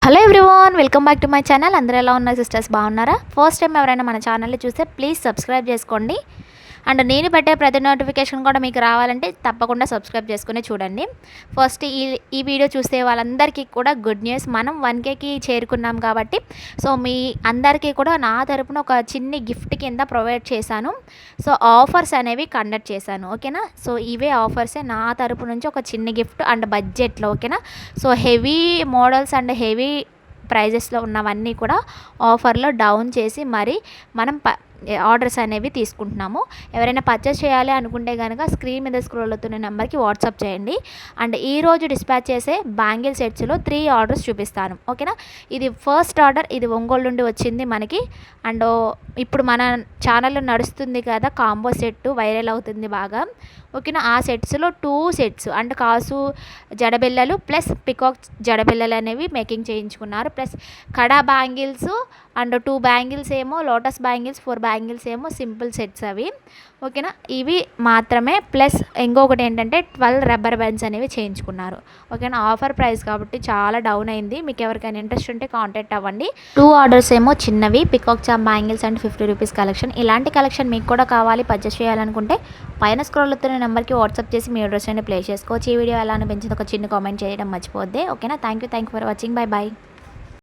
Hello everyone, welcome back to my channel. అందరూ ఎలా ఉన్నారు సిస్టర్స్? బాగున్నారా? ఫస్ట్ టైం ఎవరైనా మన ఛానల్ని చూస్తే ప్లీజ్ సబ్స్క్రైబ్ చేసుకోండి. అండ్ నేను పెట్టే ప్రతి నోటిఫికేషన్ కూడా మీకు రావాలంటే తప్పకుండా సబ్స్క్రైబ్ చేసుకుని చూడండి. ఫస్ట్ ఈ వీడియో చూసే వాళ్ళందరికీ కూడా గుడ్ న్యూస్, మనం 1Kకి చేరుకున్నాం కాబట్టి సో మీ అందరికీ కూడా నా తరపున ఒక చిన్ని గిఫ్ట్ కింద ప్రొవైడ్ చేశాను. సో ఆఫర్స్ అనేవి కండక్ట్ చేశాను, ఓకేనా? సో ఇవే ఆఫర్సే నా తరపు నుంచి ఒక చిన్ని గిఫ్ట్ అండ్ బడ్జెట్లో, ఓకేనా? So heavy models and heavy ప్రైజెస్లో ఉన్నవన్నీ కూడా ఆఫర్లో డౌన్ చేసి మరి మనం ఆర్డర్స్ అనేవి తీసుకుంటున్నాము. ఎవరైనా పర్చేస్ చేయాలి అనుకుంటే కనుక స్క్రీన్ మీద స్క్రోల్ అవుతున్న నెంబర్కి వాట్సాప్ చేయండి. అండ్ ఈరోజు డిస్పాచ్ చేసే బ్యాంగిల్ సెట్స్లో 3 ఆర్డర్స్ చూపిస్తాను, ఓకేనా? ఇది ఫస్ట్ ఆర్డర్, ఇది ఒంగోలు నుండి వచ్చింది మనకి. అండ్ ఇప్పుడు మన ఛానల్లో నడుస్తుంది కదా కాంబో సెట్, వైరల్ అవుతుంది బాగా, ఓకేనా? ఆ సెట్స్లో 2 సెట్స్ అండ్ కాసు జడబిల్లలు ప్లస్ పికాక్ జడబిల్లలు అనేవి మేకింగ్ చేయించుకున్నారు. ప్లస్ కడా బ్యాంగిల్స్ అండ్ 2 బ్యాంగిల్స్ ఏమో లోటస్ బ్యాంగిల్స్, 4 బ్యాంగిల్స్ ఏమో సింపుల్ సెట్స్ అవి, ఓకేనా? ఇవి మాత్రమే. ప్లస్ ఇంకొకటి ఏంటంటే 12 రబ్బర్ బ్యాండ్స్ అనేవి చేయించుకున్నారు, ఓకేనా? ఆఫర్ ప్రైస్ కాబట్టి చాలా డౌన్ అయింది. మీకు ఎవరికైనా ఇంట్రెస్ట్ ఉంటే కాంటాక్ట్ అవ్వండి. 2 ఆర్డర్స్ ఏమో చిన్నవి, పికాక్ చాప్ బ్యాంగిల్స్ అండ్ 50 రూపీస్ కలెక్షన్. ఇలాంటి కలెక్షన్ మీకు కూడా కావాలి, పర్చేస్ చేయాలనుకుంటే పైన స్క్రోల్ అవుతున్న నెంబర్కి వాట్సాప్ చేసి మీ అడ్రస్ అనేది ప్లేస్ చేసుకోవచ్చు. ఈ వీడియో ఎలా అనిపించింది ఒక చిన్న కామెంట్ చేయడం మర్చిపోద్ది, ఓకేనా? Thank you for watching. Bye bye.